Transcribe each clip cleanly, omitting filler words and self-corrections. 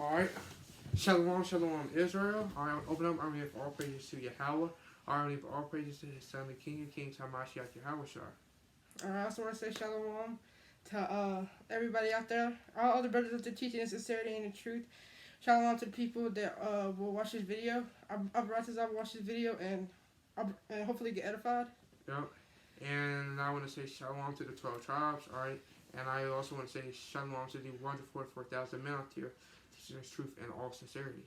Alright. Shalom, shalom, Israel. Alright, open up. I'm here for all praises to Yahweh. Alright, for all praises to His Son, the King of Kings, Hamashiach Yahweh Shah. I also want to say shalom to everybody out there, all other brothers of the teaching and sincerity and the truth. Shalom to the people that will watch this video. I'll watch this video and hopefully get edified. Yep. And I want to say shalom to the 12 tribes. Alright. And I also want to say shalom to the 144,000 men out here teaching the truth in all sincerity.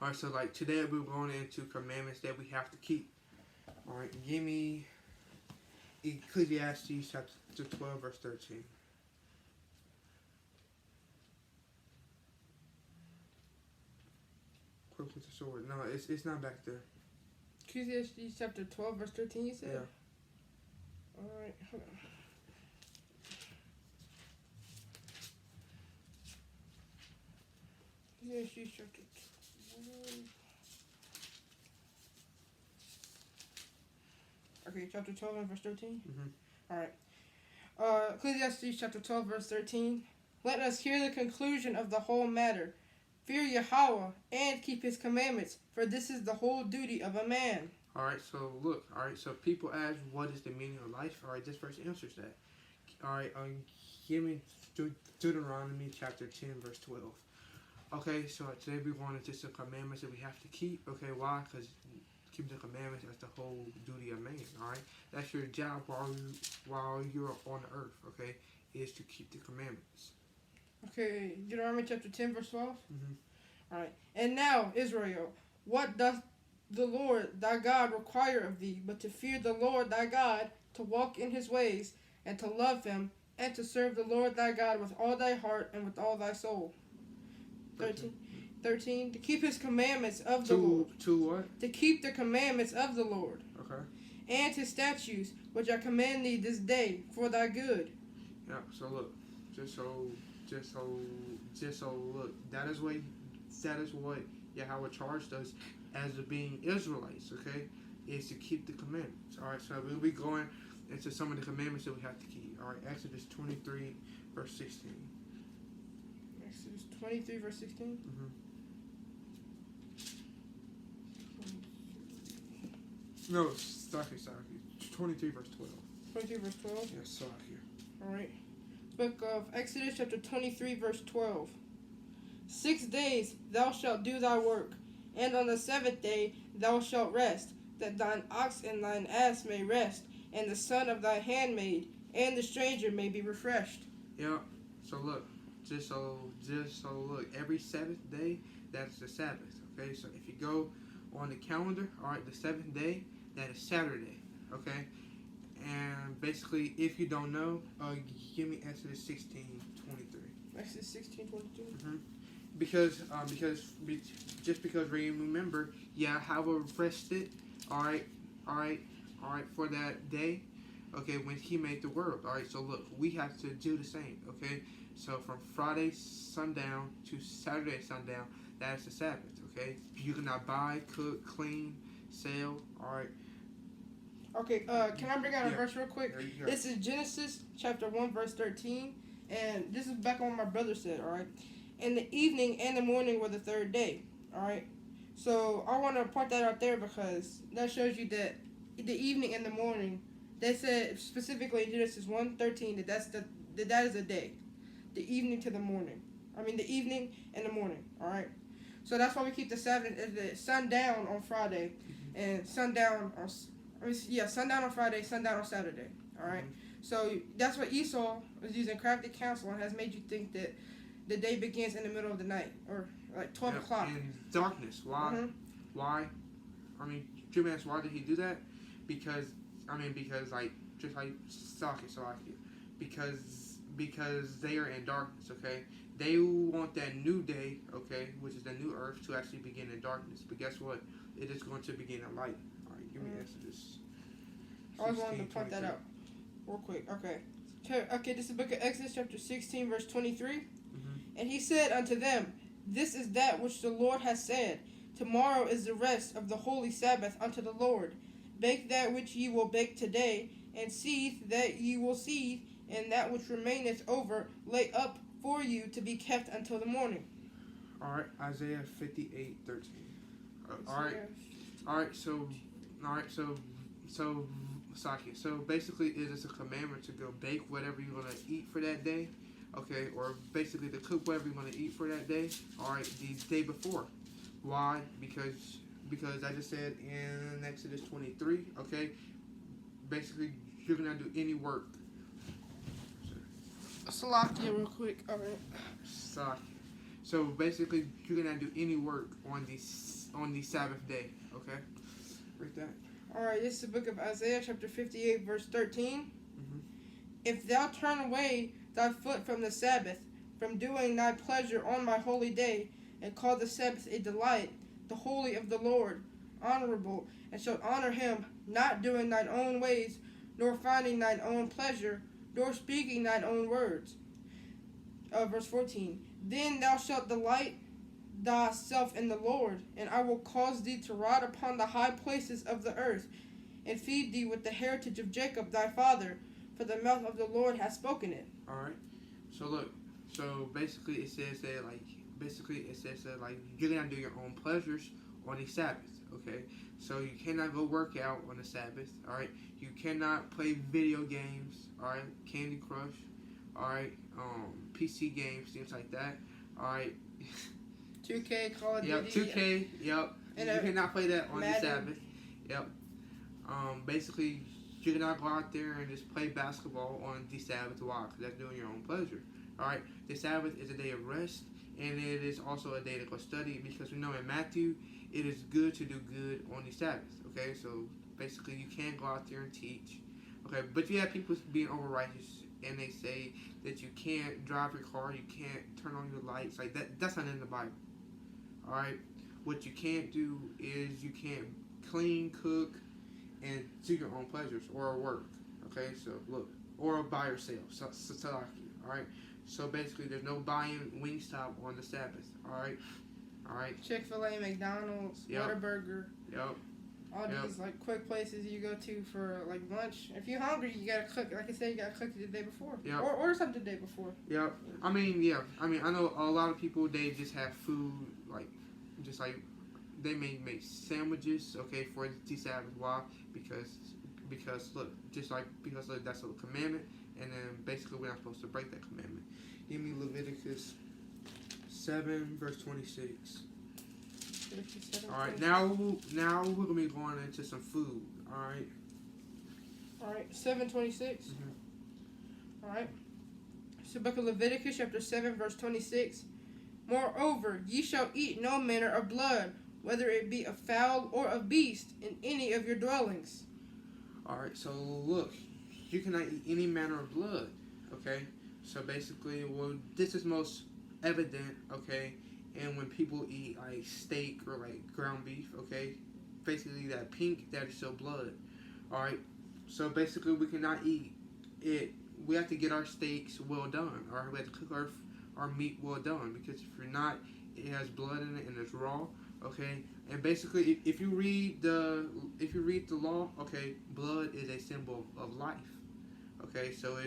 Alright, so like today we're going into commandments that we have to keep. Alright, give me Ecclesiastes chapter 12, verse 13. Quick with the sword. No, it's not back there. Ecclesiastes chapter 12, verse 13, you said? Yeah. Alright, hold on. Ecclesiastes chapter 12. Okay, chapter 12 and verse 13? Mm-hmm. Alright. Ecclesiastes chapter 12, verse 13. Let us hear the conclusion of the whole matter. Fear Yahweh and keep his commandments, for this is the whole duty of a man. Alright, so look. Alright, so people ask, what is the meaning of life? Alright, this verse answers that. Alright, give me Deuteronomy chapter 10, verse 12. Okay, so today we're going into some commandments that we have to keep. Okay, why? Because keeping the commandments is the whole duty of man. Alright, that's your job while you're on the earth. Okay, is to keep the commandments. Okay, Deuteronomy chapter 10, verse 12. Mm-hmm. Alright, and now, Israel, what doth the Lord thy God require of thee, but to fear the Lord thy God, to walk in his ways, and to love him, and to serve the Lord thy God with all thy heart and with all thy soul. 13. To keep his commandments of the Lord. To what? To keep the commandments of the Lord. Okay. And his statutes, which I command thee this day, for thy good. Yeah, so look, just so look, that is what Yahweh charged us as being Israelites, okay, is to keep the commandments. Alright, so we'll be going into some of the commandments that we have to keep. Alright, Exodus 23, verse 16. Exodus 23, verse 16? Mm-hmm. No, sorry. 23, verse 12. 23, verse 12? Yes, sorry. Alright. Book of Exodus, chapter 23, verse 12. 6 days thou shalt do thy work, and on the seventh day thou shalt rest, that thine ox and thine ass may rest, and the son of thy handmaid, and the stranger may be refreshed. Yeah, so look, just so look, every seventh day, that's the Sabbath, okay? So if you go on the calendar, alright, the seventh day, that is Saturday, okay? And basically, if you don't know, give me Exodus 16:23. Exodus 16:22? Mm-hmm. Because remember, Yahweh rested, alright, for that day, okay, when he made the world, alright, so look, we have to do the same, okay? So from Friday sundown to Saturday sundown, that is the Sabbath, okay? You cannot buy, cook, clean, sell, alright? Okay, can I bring out a verse real quick? Yeah. This is Genesis chapter 1, verse 13, and this is back on what my brother said, alright? And the evening and the morning were the third day, alright? So I want to point that out there because that shows you that the evening and the morning, they said specifically in Genesis 1:13 that is a day. The evening to the morning. The evening and the morning, alright? So that's why we keep the Sabbath as the sundown on Friday and sundown on Friday, sundown on Saturday. Alright? Mm-hmm. So that's what Esau was using crafty counsel and has made you think that the day begins in the middle of the night. Or like 12 o'clock. In darkness. Why? Mm-hmm. Why? Dream asked, why did he do that? Because because they are in darkness, okay? They want that new day, okay, which is the new earth, to actually begin in darkness. But guess what? It is going to begin in light. Give me Exodus. I was wanting to point that out real quick. Okay, this is the book of Exodus, chapter 16, verse 23. Mm-hmm. And he said unto them, this is that which the Lord has said. Tomorrow is the rest of the holy Sabbath unto the Lord. Bake that which ye will bake today, and seethe that ye will seethe, and that which remaineth over lay up for you to be kept until the morning. All right, Isaiah 58:13. All right, so Saki. So basically, it is a commandment to go bake whatever you're gonna eat for that day, okay, or basically to cook whatever you're gonna eat for that day. All right, the day before. Why? Because I just said in Exodus 23, okay, basically you're gonna do any work. Salakia real quick. All right. Saki. So basically, you're gonna do any work on the Sabbath day. Okay, read that. All right. This is the book of Isaiah, chapter 58, verse 13. Mm-hmm. If thou turn away thy foot from the Sabbath, from doing thy pleasure on my holy day, and call the Sabbath a delight, the holy of the Lord, honorable, and shalt honor him, not doing thine own ways, nor finding thine own pleasure, nor speaking thine own words. Verse 14. Then thou shalt delight thyself in the Lord, and I will cause thee to ride upon the high places of the earth, and feed thee with the heritage of Jacob thy father, for the mouth of the Lord hath spoken it. All right. So look. So basically, it says that you're gonna do your own pleasures on the Sabbath. Okay. So you cannot go work out on the Sabbath. All right. You cannot play video games. All right. Candy Crush. All right. PC games, things like that. All right. 2K, Call of Duty. Yep. 2K. Yep. And you cannot play that on Madden. the Sabbath. Yep. Basically, you cannot go out there and just play basketball on the Sabbath. Why? Because that's doing your own pleasure. All right. The Sabbath is a day of rest, and it is also a day to go study, because we know in Matthew it is good to do good on the Sabbath. Okay. So basically, you can't go out there and teach. Okay. But you have people being over righteous, and they say that you can't drive your car, you can't turn on your lights, like that. That's not in the Bible. All right. What you can't do is you can't clean, cook, and do your own pleasures or work. Okay. So look, or buy or sell. So all right. So basically, there's no buying Wingstop on the Sabbath. All right. All right. Chick-fil-A, McDonald's, Yep. Whataburger. Yep. All these like quick places you go to for like lunch. If you're hungry, you gotta cook. Like I said, you gotta cook it the day before, Yep. or order something the day before. Yep. I mean, yeah. I mean, I know a lot of people, they just have food, like, just like, they may make sandwiches, okay, for the Sabbath. Why? Because look, look, that's a commandment, and then basically we're not supposed to break that commandment. Give me Leviticus 7, verse 26. All right, now we're gonna be going into some food. All right. All right, 7:26. Mm-hmm. All right. So, book of Leviticus, chapter 7, verse 26. Moreover, ye shall eat no manner of blood, whether it be of fowl or of beast, in any of your dwellings. All right. So look, you cannot eat any manner of blood. Okay. So basically, well, this is most evident. Okay. And when people eat like steak or like ground beef, okay, basically that pink, that is still blood. All right. So basically, we cannot eat it. We have to get our steaks well done. All right. We have to cook our meat well done, because if you're not, it has blood in it and it's raw. Okay. And basically, if you read the law, okay, blood is a symbol of life. Okay. So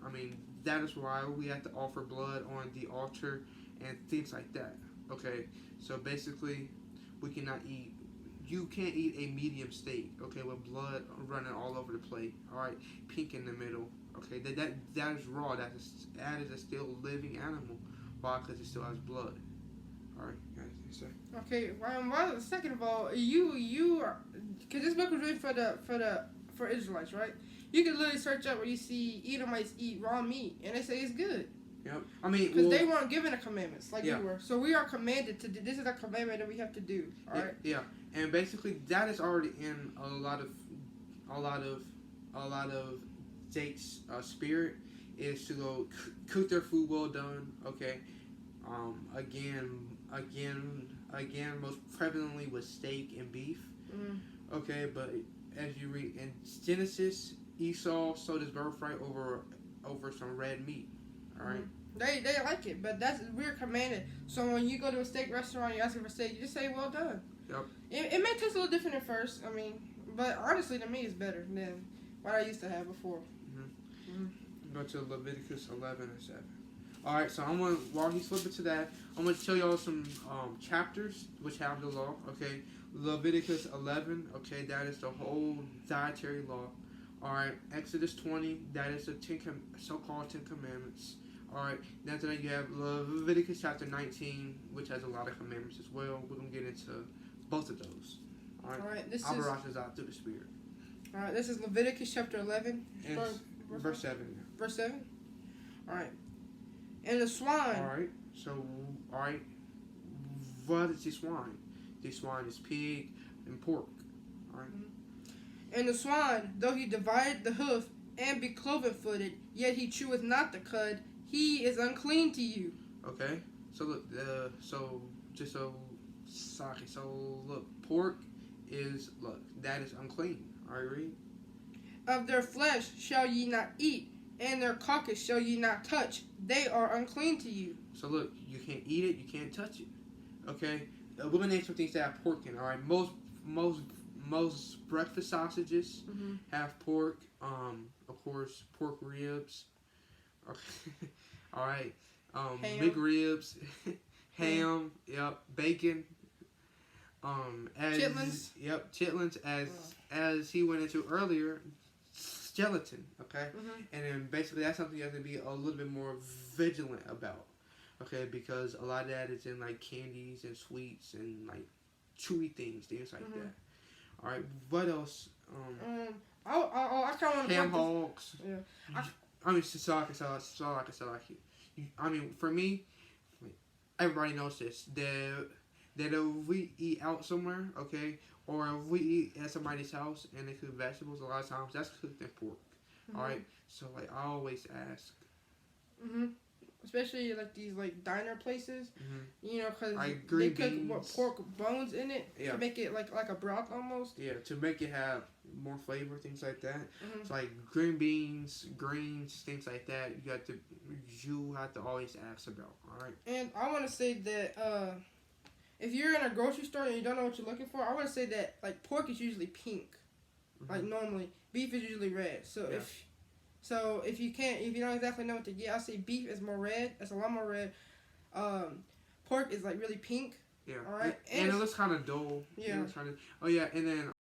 I mean, that is why we have to offer blood on the altar and things like that. Okay, so basically, we cannot eat. You can't eat a medium steak. Okay, with blood running all over the plate. All right, pink in the middle. Okay, that is raw. That is a still living animal. Why? Because it still has blood. All right, guys, sir. Okay. Well, second of all, you are, because this book was written for Israelites, right? You can literally search up where you see Edomites eat raw meat, and they say it's good. Yep. I mean, because they weren't given the commandments like yeah. we were, so we are commanded to do. This is a commandment that we have to do. All right. Yeah, and basically that is already in a lot of Jake's spirit, is to go cook their food well done. Okay. Again, most prevalently with steak and beef. Mm. Okay, but as you read in Genesis, Esau sold his birthright over some red meat. All right. They like it, but we're commanded. So when you go to a steak restaurant, you're asking for steak, you just say well done. Yep. It may taste a little different at first. I mean, but honestly, to me, it's better than what I used to have before. Mm-hmm. Mm-hmm. Go to Leviticus 11 and 7. All right, so I'm gonna while he's flipping to that, I'm gonna tell y'all some chapters which have the law. Okay, Leviticus 11. Okay, that is the whole dietary law. All right, Exodus 20. That is the so-called Ten Commandments. All right, now tonight you have Leviticus chapter 19, which has a lot of commandments as well. We're gonna get into both of those. All right, All right, this I'll is barrage us out through the Spirit. all right. This is Leviticus chapter 11, And verse 7. verse 7. All right, and the swine. All right, so all right, what is the swine? The swine is pig and pork. All right. And the swine, though he divided the hoof and be cloven-footed, yet he cheweth not the cud. He is unclean to you. Okay. So look, look, pork is that is unclean. All right, read. Of their flesh shall ye not eat, and their carcass shall ye not touch. They are unclean to you. So look, you can't eat it, you can't touch it. Okay. We're gonna name some things that have pork in. All right. Most breakfast sausages have pork. Of course, pork ribs. Okay. All right. Ham. Big ribs, ham. Yep. Bacon. Chitlins. Yep. Chitlins. As he went into earlier, gelatin. Okay. And then basically that's something you have to be a little bit more vigilant about. Okay, because a lot of that is in like candies and sweets and like chewy things like that. All right, what else? I kind of want to Ham hocks. Yeah. I mean, I mean, for me, everybody knows this. That if we eat out somewhere, okay, or if we eat at somebody's house and they cook vegetables, a lot of times that's cooked in pork. All right, so like I always ask. Especially like these like diner places, you know, because like they green cook beans. pork bones in it Yeah. to make it like a broth almost. Yeah, to make it have more flavor, things like that. It's like green beans, greens, things like that. You have to always ask about. All right. And I want to say that if you're in a grocery store and you don't know what you're looking for, I want to say that like pork is usually pink, like normally. Beef is usually red. So if you don't exactly know what to get, I'll say beef is more red. It's a lot more red. Pork is like really pink. Yeah. All right. And it looks kind of dull. Yeah. And then